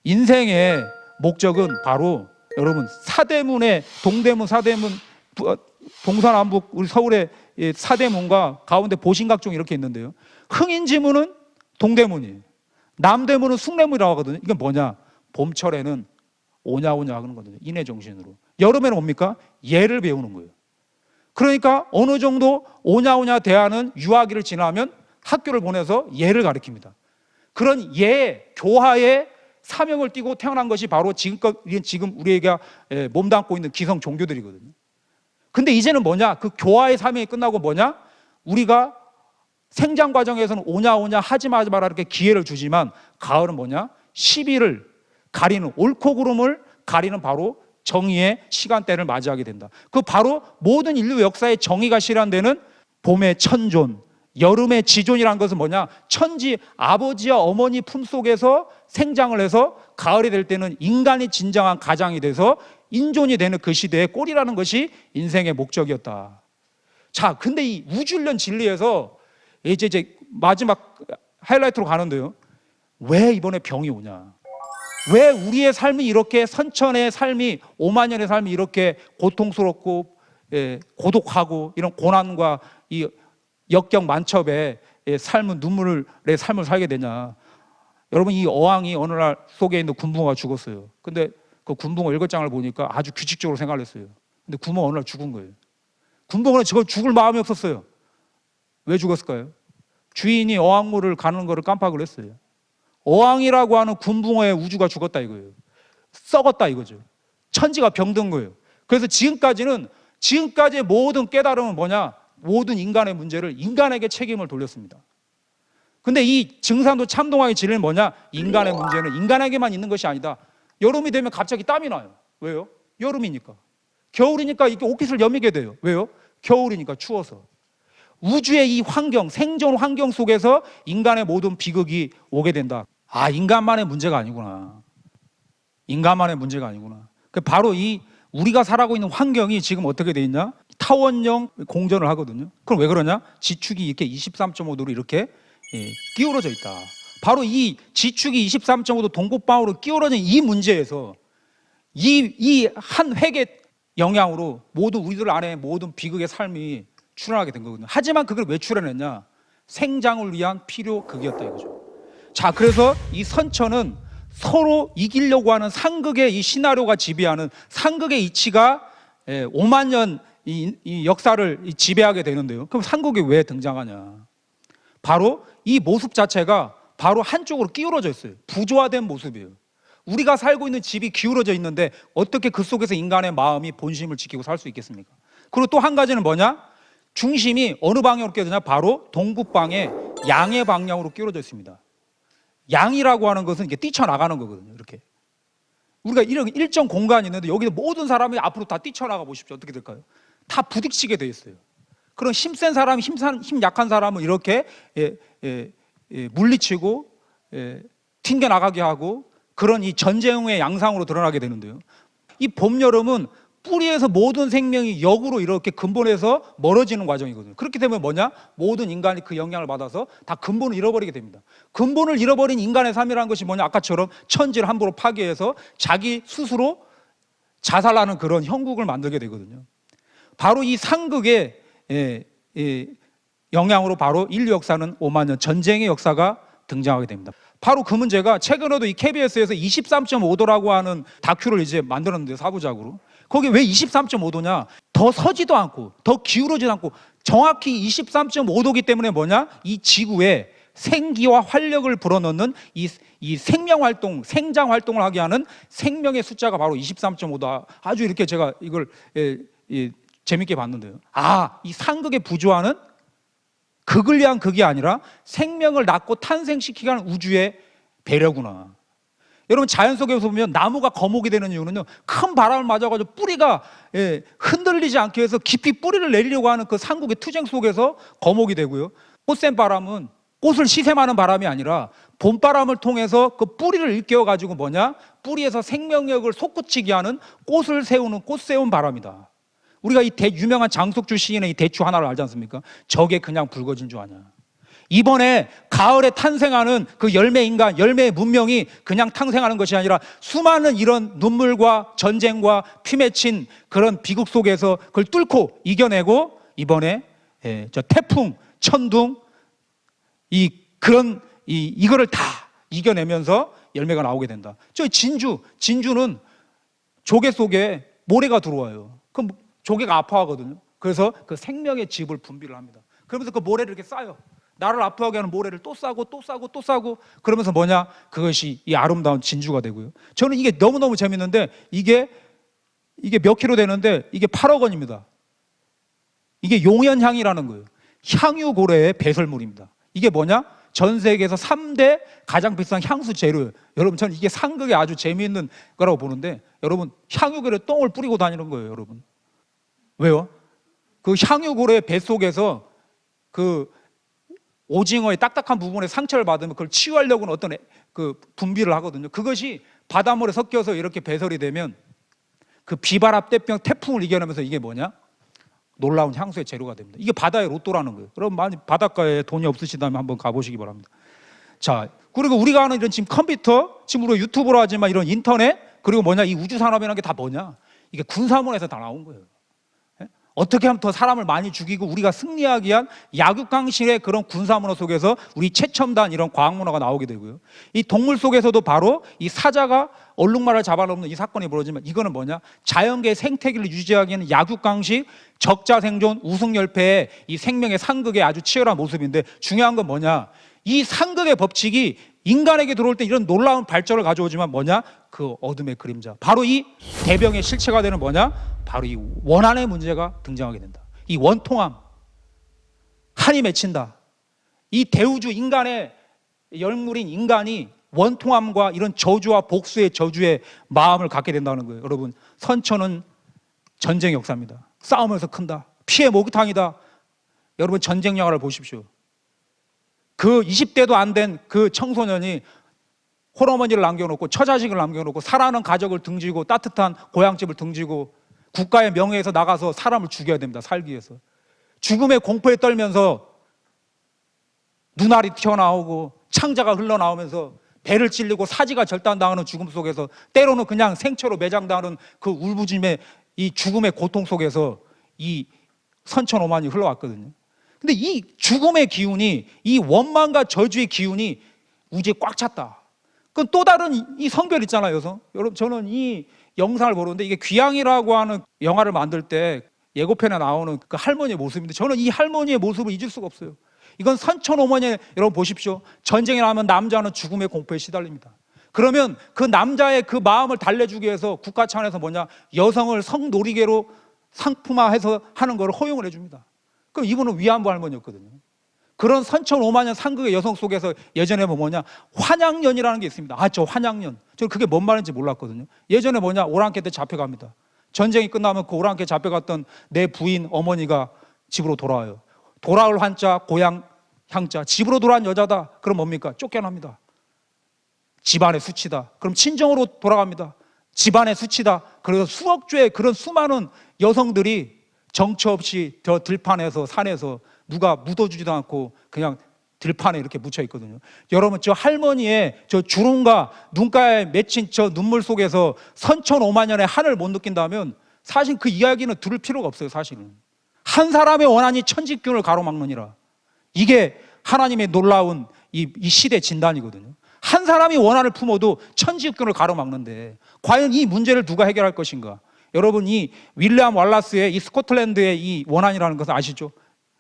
인생의 목적은 바로 여러분 사대문의 동대문, 사대문, 동서남북 우리 서울의 사대문과 가운데 보신각종 이렇게 있는데요. 흥인지문은 동대문이에요. 남대문은 숭례문이라고 하거든요. 이게 뭐냐? 봄철에는 오냐오냐 하는 거거든요. 인해정신으로. 여름에는 뭡니까? 예를 배우는 거예요. 그러니까 어느 정도 오냐오냐 대하는 유아기를 지나면 학교를 보내서 예를 가르칩니다. 그런 예, 교화의 사명을 띠고 태어난 것이 바로 지금 우리가 몸담고 있는 기성 종교들이거든요. 근데 이제는 뭐냐? 그 교화의 사명이 끝나고 뭐냐? 우리가 생장 과정에서는 오냐오냐 하지 마라 이렇게 기회를 주지만 가을은 뭐냐? 시비를 가리는, 옳고 그름을 가리는 바로 정의의 시간대를 맞이하게 된다. 그 바로 모든 인류 역사의 정의가 실현되는 봄의 천존, 여름의 지존이라는 것은 뭐냐? 천지 아버지와 어머니 품속에서 생장을 해서 가을이 될 때는 인간이 진정한 가장이 돼서 인존이 되는 그 시대의 꼴이라는 것이 인생의 목적이었다. 자, 근데 이 우주일련 진리에서 이제 마지막 하이라이트로 가는데요. 왜 이번에 병이 오냐? 왜 우리의 삶이 이렇게 선천의 삶이 5만 년의 삶이 이렇게 고통스럽고 고독하고 이런 고난과 이 역경 만첩의 삶은 눈물의 삶을 살게 되냐? 여러분, 이 어항이 어느 날 속에 있는 군붕어가 죽었어요. 근데 그 군붕어 일거장을 보니까 아주 규칙적으로 생활을 했어요. 근데 군붕어 어느 날 죽은 거예요. 군붕어는 저걸 죽을 마음이 없었어요. 왜 죽었을까요? 주인이 어항물을 가는 거를 깜빡을 했어요. 어항이라고 하는 군붕어의 우주가 죽었다 이거예요. 썩었다 이거죠. 천지가 병든 거예요. 그래서 지금까지의 모든 깨달음은 뭐냐? 모든 인간의 문제를 인간에게 책임을 돌렸습니다. 근데 이 증산도 참동하게 진리는 뭐냐? 인간의 문제는 인간에게만 있는 것이 아니다. 여름이 되면 갑자기 땀이 나요. 왜요? 여름이니까. 겨울이니까 이렇게 옷깃을 여미게 돼요. 왜요? 겨울이니까 추워서. 우주의 이 환경, 생존 환경 속에서 인간의 모든 비극이 오게 된다. 아, 인간만의 문제가 아니구나. 인간만의 문제가 아니구나. 바로 이 우리가 살아가고 있는 환경이 지금 어떻게 돼 있냐? 타원형 공전을 하거든요. 그럼 왜 그러냐? 지축이 이렇게 23.5도로 이렇게 기울어져 있다. 바로 이 지축이 23.5도 동북방으로 기울어진 이 문제에서 이 한 획의 영향으로 모두 우리들 안에 모든 비극의 삶이 출현하게 된 거거든요. 하지만 그걸 왜 출현했냐? 생장을 위한 필요극이었다 이거죠. 자, 그래서 이 선천은 서로 이기려고 하는 상극의 이 시나리오가 지배하는 상극의 이치가 5만 년 이 역사를 지배하게 되는데요. 그럼 상극이 왜 등장하냐? 바로 이 모습 자체가 바로 한쪽으로 기울어져 있어요. 부조화된 모습이에요. 우리가 살고 있는 집이 기울어져 있는데 어떻게 그 속에서 인간의 마음이 본심을 지키고 살 수 있겠습니까? 그리고 또 한 가지는 뭐냐? 중심이 어느 방향으로 기울어지냐? 바로 동북방의 양의 방향으로 기울어져 있습니다. 양이라고 하는 것은 이렇게 뛰쳐나가는 거거든요. 이렇게 우리가 이런 일정 공간이 있는데 여기서 모든 사람이 앞으로 다 뛰쳐나가 보십시오. 어떻게 될까요? 다 부딪히게 돼 있어요. 그런 힘센 사람, 힘 약한 사람은 이렇게 물리치고 튕겨나가게 하고 그런 이 전쟁의 양상으로 드러나게 되는데요. 이 봄, 여름은 뿌리에서 모든 생명이 역으로 이렇게 근본에서 멀어지는 과정이거든요. 그렇기 때문에 뭐냐? 모든 인간이 그 영향을 받아서 다 근본을 잃어버리게 됩니다. 근본을 잃어버린 인간의 삶이라는 것이 뭐냐? 아까처럼 천지를 함부로 파괴해서 자기 스스로 자살하는 그런 형국을 만들게 되거든요. 바로 이 상극의 영향으로 바로 인류 역사는 5만 년 전쟁의 역사가 등장하게 됩니다. 바로 그 문제가 최근에도 이 KBS에서 23.5도라고 하는 다큐를 이제 만들었는데 사부작으로 거기 왜 23.5도냐? 더 서지도 않고 더 기울어지도 않고 정확히 23.5도기 때문에 뭐냐? 이 지구에 생기와 활력을 불어넣는 이 생명활동, 생장활동을 하게 하는 생명의 숫자가 바로 23.5도. 아주 이렇게 제가 이걸 재밌게 봤는데요. 아, 이 상극의 부조화는 극을 위한 극이 아니라 생명을 낳고 탄생시키게 하는 우주의 배려구나. 여러분, 자연 속에서 보면 나무가 거목이 되는 이유는요, 큰 바람을 맞아가지고 뿌리가 흔들리지 않게 해서 깊이 뿌리를 내리려고 하는 그 상극의 투쟁 속에서 거목이 되고요. 꽃샘 바람은 꽃을 시샘하는 바람이 아니라 봄바람을 통해서 그 뿌리를 일깨워가지고 뭐냐? 뿌리에서 생명력을 솟구치게 하는 꽃을 세우는 꽃세운 바람이다. 우리가 이 유명한 장석주 시인의 이 대추 하나를 알지 않습니까? 저게 그냥 붉어진 줄 아냐. 이번에 가을에 탄생하는 그 열매 인간, 열매의 문명이 그냥 탄생하는 것이 아니라 수많은 이런 눈물과 전쟁과 피 맺힌 그런 비극 속에서 그걸 뚫고 이겨내고 이번에 저 태풍, 천둥 이거를 다 이겨내면서 열매가 나오게 된다. 저 진주는 조개 속에 모래가 들어와요. 그럼 조개가 아파하거든요. 그래서 그 생명의 즙을 분비를 합니다. 그러면서 그 모래를 이렇게 쌓아요. 나를 아파하게 하는 모래를 또 싸고 또 싸고 또 싸고 그러면서 뭐냐? 그것이 이 아름다운 진주가 되고요. 저는 이게 너무너무 재밌는데 이게 몇 킬로 되는데 이게 8억 원입니다. 이게 용연향이라는 거예요. 향유고래의 배설물입니다. 이게 뭐냐? 전 세계에서 3대 가장 비싼 향수 재료예요. 여러분, 저는 이게 상극에 아주 재미있는 거라고 보는데 여러분, 향유고래 똥을 뿌리고 다니는 거예요, 여러분. 왜요? 그 향유고래 뱃속에서 그 오징어의 딱딱한 부분에 상처를 받으면 그걸 치유하려고는 어떤 그 분비를 하거든요. 그것이 바닷물에 섞여서 이렇게 배설이 되면 그 비바람 때병 태풍을 이겨내면서 이게 뭐냐? 놀라운 향수의 재료가 됩니다. 이게 바다의 로또라는 거예요. 여러분, 많이 바닷가에 돈이 없으시다면 한번 가보시기 바랍니다. 자, 그리고 우리가 하는 이런 지금 컴퓨터, 지금 우리가 유튜브로 하지만 이런 인터넷, 그리고 뭐냐? 이 우주산업이라는 게 다 뭐냐? 이게 군사문에서 다 나온 거예요. 어떻게 하면 더 사람을 많이 죽이고 우리가 승리하기 위한 약육강식의 그런 군사문화 속에서 우리 최첨단 이런 과학문화가 나오게 되고요. 이 동물 속에서도 바로 이 사자가 얼룩말을 잡아먹는 이 사건이 벌어지면 이거는 뭐냐? 자연계의 생태계를 유지하기 위한 약육강식, 적자생존, 우승열패의 이 생명의 상극의 아주 치열한 모습인데 중요한 건 뭐냐? 이 상극의 법칙이 인간에게 들어올 때 이런 놀라운 발전을 가져오지만 뭐냐? 그 어둠의 그림자. 바로 이 대병의 실체가 되는 뭐냐? 바로 이 원한의 문제가 등장하게 된다. 이 원통함, 한이 맺힌다. 이 대우주 인간의 열물인 인간이 원통함과 이런 저주와 복수의 저주의 마음을 갖게 된다는 거예요. 여러분, 선천은 전쟁의 역사입니다. 싸우면서 큰다. 피해 목욕탕이다. 여러분, 전쟁 영화를 보십시오. 그 20대도 안 된 그 청소년이 홀어머니를 남겨놓고 처자식을 남겨놓고 사랑하는 가족을 등지고 따뜻한 고향집을 등지고 국가의 명예에서 나가서 사람을 죽여야 됩니다. 살기 위해서. 죽음의 공포에 떨면서 눈알이 튀어나오고 창자가 흘러나오면서 배를 찔리고 사지가 절단당하는 죽음 속에서 때로는 그냥 생체로 매장당하는 그 울부짖음의 이 죽음의 고통 속에서 이 선천오만이 흘러왔거든요. 근데 이 죽음의 기운이, 이 원망과 저주의 기운이 우주에 꽉 찼다. 그건 또 다른 이 성별 있잖아요, 여성. 여러분, 저는 이 영상을 보는데 이게 귀향이라고 하는 영화를 만들 때 예고편에 나오는 그 할머니의 모습인데 저는 이 할머니의 모습을 잊을 수가 없어요. 이건 선천오만에 여러분 보십시오. 전쟁이 나면 남자는 죽음의 공포에 시달립니다. 그러면 그 남자의 그 마음을 달래주기 위해서 국가 차원에서 뭐냐? 여성을 성놀이개로 상품화해서 하는 걸 허용을 해줍니다. 그럼 이분은 위안부 할머니였거든요. 그런 선천오만년 상극의 여성 속에서 예전에 뭐냐? 환양년이라는 게 있습니다. 아, 저 환양년. 저는 그게 뭔 말인지 몰랐거든요. 예전에 뭐냐? 오랑캐 때 잡혀갑니다. 전쟁이 끝나면 그 오랑캐 잡혀갔던 내 부인 어머니가 집으로 돌아와요. 돌아올 한자, 고향 향자. 집으로 돌아온 여자다. 그럼 뭡니까? 쫓겨납니다. 집안의 수치다. 그럼 친정으로 돌아갑니다. 집안의 수치다. 그래서 수억 주의 그런 수많은 여성들이 정처 없이 저 들판에서 산에서 누가 묻어주지도 않고 그냥 들판에 이렇게 묻혀 있거든요. 여러분, 저 할머니의 저 주름과 눈가에 맺힌 저 눈물 속에서 선천오만년의 한을 못 느낀다면 사실 그 이야기는 들을 필요가 없어요. 사실은 한 사람의 원한이 천지균을 가로막느니라. 이게 하나님의 놀라운 이 시대 진단이거든요. 한 사람이 원한을 품어도 천지균을 가로막는데 과연 이 문제를 누가 해결할 것인가? 여러분, 이 윌리엄 월라스의 이 스코틀랜드의 이 원한이라는 것을 아시죠?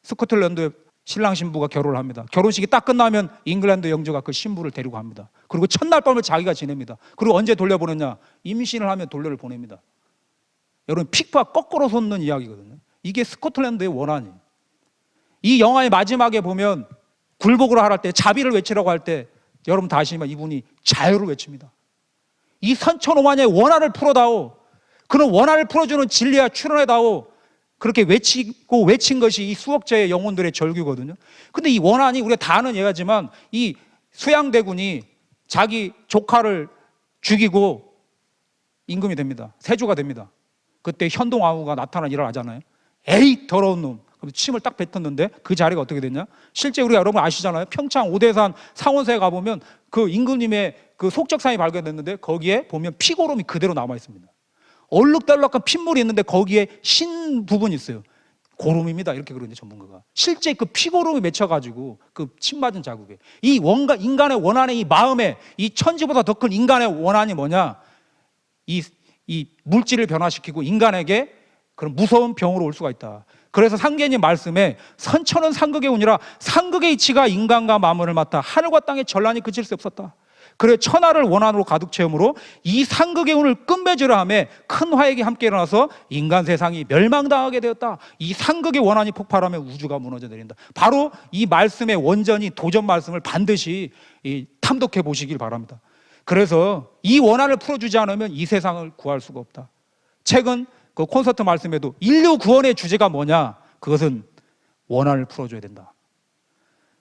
스코틀랜드 신랑 신부가 결혼을 합니다. 결혼식이 딱 끝나면 잉글랜드 영주가 그 신부를 데리고 갑니다. 그리고 첫날 밤을 자기가 지냅니다. 그리고 언제 돌려보내냐? 임신을 하면 돌려를 보냅니다. 여러분, 픽과 거꾸로 솟는 이야기거든요. 이게 스코틀랜드의 원한이에요. 이 영화의 마지막에 보면 굴복을 하라 할 때, 자비를 외치라고 할 때 여러분 다 아시지만 이분이 자유를 외칩니다. 이 선천오만년의 원한을 풀어다오. 그는 원한을 풀어주는 진리와 출현해다오. 그렇게 외치고 외친 것이 이 수억자의 영혼들의 절규거든요. 근데 이 원한이 우리가 다 아는 얘기지만 이 수양대군이 자기 조카를 죽이고 임금이 됩니다. 세조가 됩니다. 그때 현동아우가 나타난 일을 하잖아요. 에이, 더러운 놈. 그럼 침을 딱 뱉었는데 그 자리가 어떻게 됐냐? 실제 우리가 여러분 아시잖아요. 평창 오대산 상원사에 가보면 그 임금님의 그 속적상이 발견됐는데 거기에 보면 피고름이 그대로 남아 있습니다. 얼룩덜룩한 핏물이 있는데 거기에 신 부분이 있어요. 고름입니다. 이렇게 그러는데 전문가가 실제 그 피고름이 맺혀가지고 그 침 맞은 자국에 이 인간의 원한의 이 마음에 이 천지보다 더 큰 인간의 원한이 뭐냐? 이 물질을 변화시키고 인간에게 그런 무서운 병으로 올 수가 있다. 그래서 상계님 말씀에 선천은 상극의 운이라 상극의 이치가 인간과 만물을 맡아 하늘과 땅의 전란이 그칠 수 없었다. 그래 천하를 원한으로 가득 채우므로 이 상극의 운을 끝맺으려 하며 큰 화액이 함께 일어나서 인간 세상이 멸망당하게 되었다. 이 상극의 원한이 폭발하며 우주가 무너져 내린다. 바로 이 말씀의 원전이 도전 말씀을 반드시 탐독해 보시길 바랍니다. 그래서 이 원한을 풀어주지 않으면 이 세상을 구할 수가 없다. 최근 그 콘서트 말씀에도 인류 구원의 주제가 뭐냐? 그것은 원한을 풀어줘야 된다.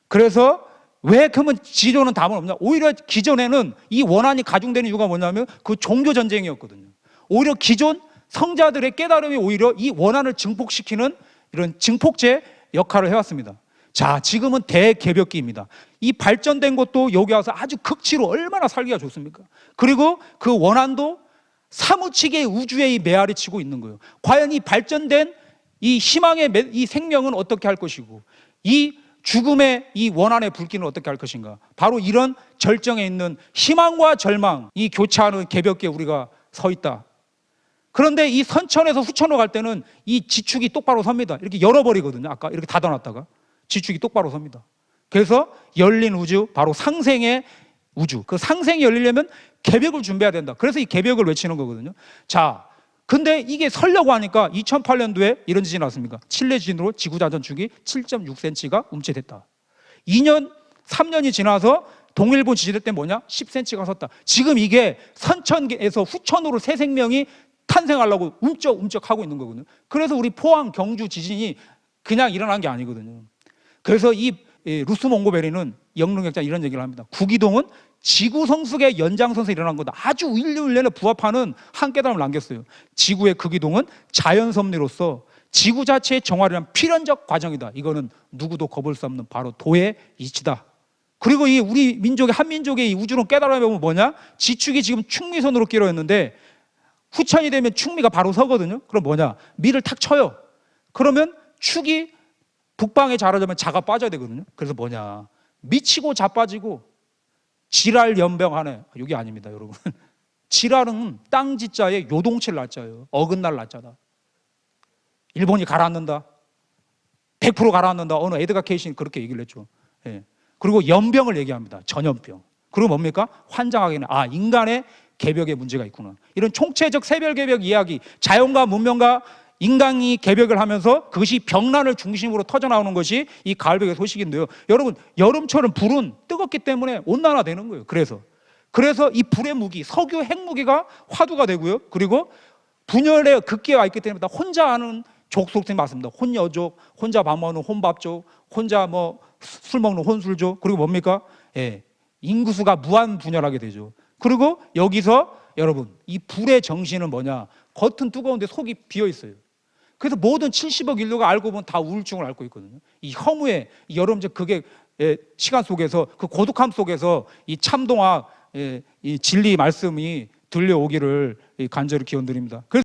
그래서 왜 그러면 지존은 답은 없냐? 오히려 기존에는 이 원한이 가중되는 이유가 뭐냐면 그 종교 전쟁이었거든요. 오히려 기존 성자들의 깨달음이 오히려 이 원한을 증폭시키는 이런 증폭제 역할을 해왔습니다. 자, 지금은 대개벽기입니다. 이 발전된 것도 여기 와서 아주 극치로 얼마나 살기가 좋습니까? 그리고 그 원한도 사무치게 우주에 이 메아리 치고 있는 거예요. 과연 이 발전된 이 희망의 이 생명은 어떻게 할 것이고 이 죽음의 이 원한의 불길은 어떻게 할 것인가? 바로 이런 절정에 있는 희망과 절망, 이 교차하는 개벽기에 우리가 서 있다. 그런데 이 선천에서 후천으로 갈 때는 이 지축이 똑바로 섭니다. 이렇게 열어버리거든요. 아까 이렇게 닫아놨다가 지축이 똑바로 섭니다. 그래서 열린 우주, 바로 상생의 우주. 그 상생이 열리려면 개벽을 준비해야 된다. 그래서 이 개벽을 외치는 거거든요. 자, 근데 이게 설려고 하니까 2008년도에 이런 지진이 났습니까? 칠레 지진으로 지구자전축이 7.6cm가 움츠됐다. 2년, 3년이 지나서 동일본 지진일 때 뭐냐? 10cm가 섰다. 지금 이게 선천에서 후천으로 새 생명이 탄생하려고 움쩍움쩍 하고 있는 거거든요. 그래서 우리 포항, 경주 지진이 그냥 일어난 게 아니거든요. 그래서 이 루스 몽고베리는 영능력자 이런 얘기를 합니다. 구기동은 지구 성숙의 연장선에서 일어난 거다. 아주 인류에 부합하는 한 깨달음을 남겼어요. 지구의 극이동은 자연 섭리로서 지구 자체의 정화를 위한 필연적 과정이다. 이거는 누구도 거볼 수 없는 바로 도의 이치다. 그리고 이 우리 민족의 한민족의 이 우주론 깨달음에 보면 뭐냐? 지축이 지금 충미선으로 끼러 있는데 후천이 되면 충미가 바로 서거든요. 그럼 뭐냐? 미를 탁 쳐요. 그러면 축이 북방에 자라자면 자가 빠져야 되거든요. 그래서 뭐냐? 미치고 자빠지고 지랄 연병하네. 여기 아닙니다, 여러분. 지랄은 땅 지자에 요동칠 날짜예요. 어긋날 날짜다. 일본이 가라앉는다. 100% 가라앉는다. 어느 에드가 케이신이 그렇게 얘기를 했죠. 예. 그리고 연병을 얘기합니다. 전염병. 그리고 뭡니까? 환장하기는 인간의 개벽에 문제가 있구나. 이런 총체적 세별 개벽 이야기, 자연과 문명과 인간이 개벽을 하면서 그것이 병난을 중심으로 터져나오는 것이 이 가을벽의 소식인데요. 여러분, 여름철은 불은 뜨겁기 때문에 온난화되는 거예요. 그래서 이 불의 무기, 석유 핵무기가 화두가 되고요. 그리고 분열의 극기가 있기 때문에 혼자 하는 족속들이 많습니다. 혼여족, 혼자 밥 먹는 혼밥족, 혼자 술 먹는 혼술족. 그리고 뭡니까? 예, 인구수가 무한 분열하게 되죠. 그리고 여기서 여러분, 이 불의 정신은 뭐냐? 겉은 뜨거운데 속이 비어 있어요. 그래서 모든 70억 인류가 알고 보면 다 우울증을 앓고 있거든요. 이 허무의 여러분들 그게 시간 속에서 그 고독함 속에서 이 참동학 이 진리 말씀이 들려오기를 간절히 기원드립니다.